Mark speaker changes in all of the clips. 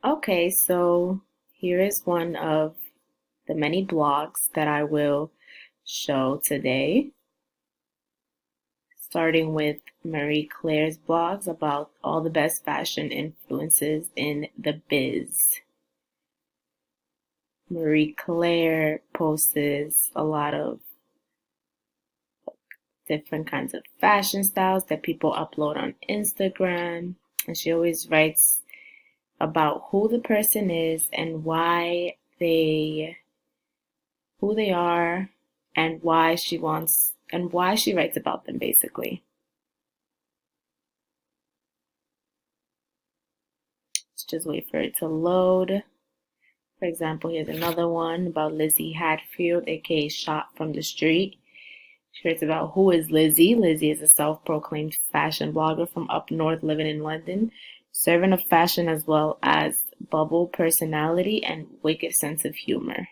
Speaker 1: Okay, so here is one of the many blogs that I will show today, starting with Marie Claire's blogs about all the best fashion influences in the biz. Marie Claire posts a lot of different kinds of fashion styles that people upload on Instagram, and she always writes about who the person is and who they are and why she writes about them basically. Let's just wait for it to load. For example, here's another one about Lizzie Hatfield, aka Shot from the Street. She writes about who is Lizzie. Lizzie is a self-proclaimed fashion blogger from up north living in London, servant of fashion as well as bubble personality and wicked sense of humor.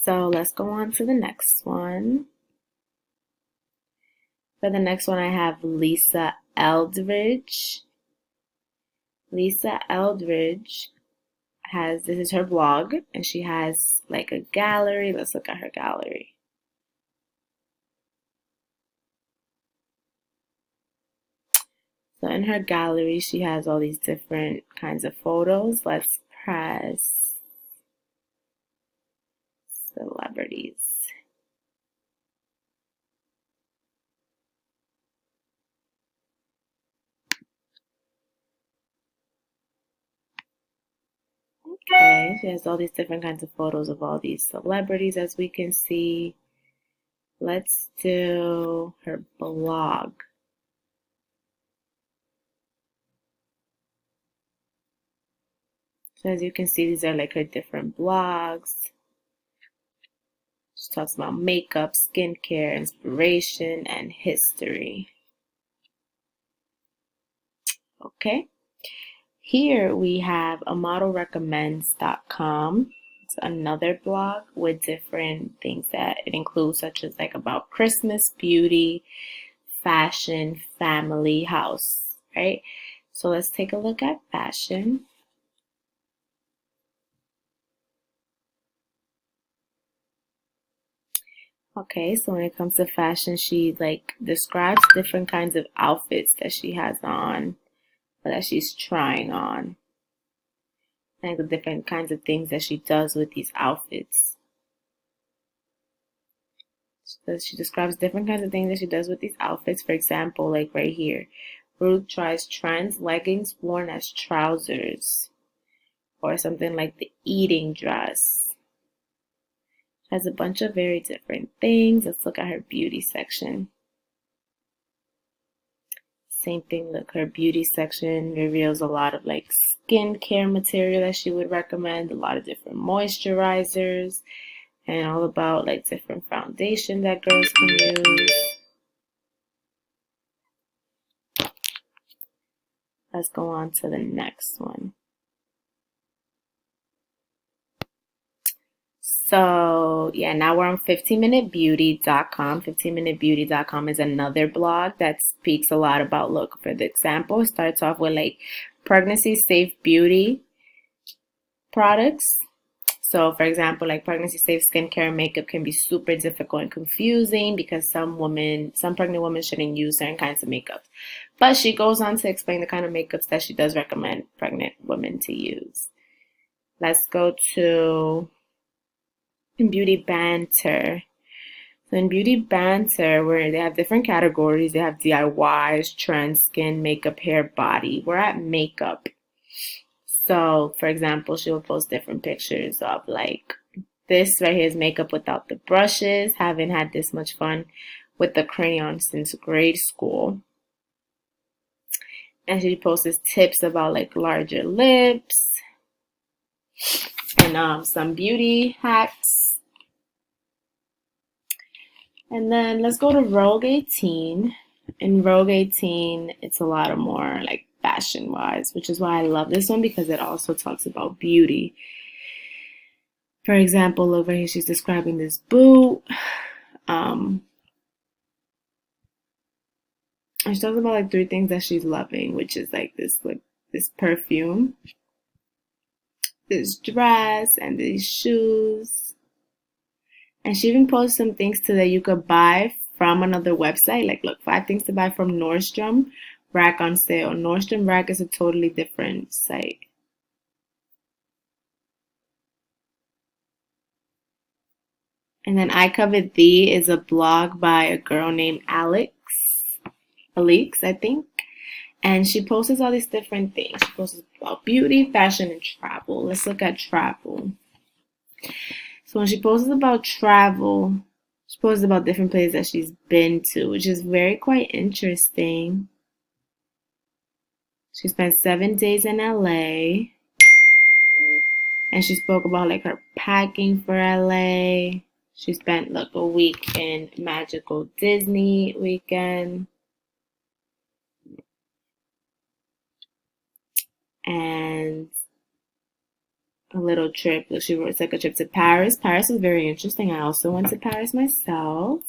Speaker 1: So let's go on to the next one. For the next one, I have Lisa Eldridge. Lisa Eldridge this is her blog, and she has like a gallery. Let's look at her gallery. So in her gallery, she has all these different kinds of photos. Let's press celebrities. Okay, she has all these different kinds of photos of all these celebrities, as we can see. Let's do her blog. So as you can see, these are like her different blogs. She talks about makeup, skincare, inspiration, and history. Okay. Here we have a modelrecommends.com. It's another blog with different things that it includes, such as like about Christmas, beauty, fashion, family, house, right? So let's take a look at fashion. Okay, so when it comes to fashion, she like describes different kinds of outfits that she has on or that she's trying on, and the different kinds of things that she does with these outfits. So she describes different kinds of things that she does with these outfits. For example, like right here, Ruth tries trends leggings worn as trousers, or something like the eating dress. Has a bunch of very different things. Let's look at her beauty section. Same thing, look, her beauty section reveals a lot of like skincare material that she would recommend, a lot of different moisturizers, and all about like different foundation that girls can use. Let's go on to the next one. So yeah, now we're on 15minutebeauty.com. 15minutebeauty.com is another blog that speaks a lot about, look, for the example, it starts off with like pregnancy safe beauty products. So for example, like pregnancy safe skincare and makeup can be super difficult and confusing because some pregnant women shouldn't use certain kinds of makeup. But she goes on to explain the kind of makeups that she does recommend pregnant women to use. Let's go to Beauty Banter. So in Beauty Banter, where they have different categories, they have DIYs, trends, skin, makeup, hair, body. We're at makeup. So, for example, she will post different pictures of like this right here is makeup without the brushes. Haven't had this much fun with the crayon since grade school. And she posts tips about like larger lips and some beauty hacks. And then let's go to Rogue 18. In Rogue 18, it's a lot of more like fashion wise, which is why I love this one because it also talks about beauty. For example, over here she's describing this boot. Um, And she talks about like 3 things that she's loving, which is like this perfume, this dress, and these shoes. And she even posts some things too that you could buy from another website. Like, look, 5 things to buy from Nordstrom Rack on sale. Nordstrom Rack is a totally different site. And then I Covet Thee is a blog by a girl named Alix, I think. And she posts all these different things. She posts about beauty, fashion, and travel. Let's look at travel. So when she posts about travel, she posts about different places that she's been to, which is very quite interesting. She spent 7 days in LA. And she spoke about like her packing for LA. She spent like a week in Magical Disney weekend. And a little trip. She took a trip to Paris. Paris was very interesting. I also went to Paris myself.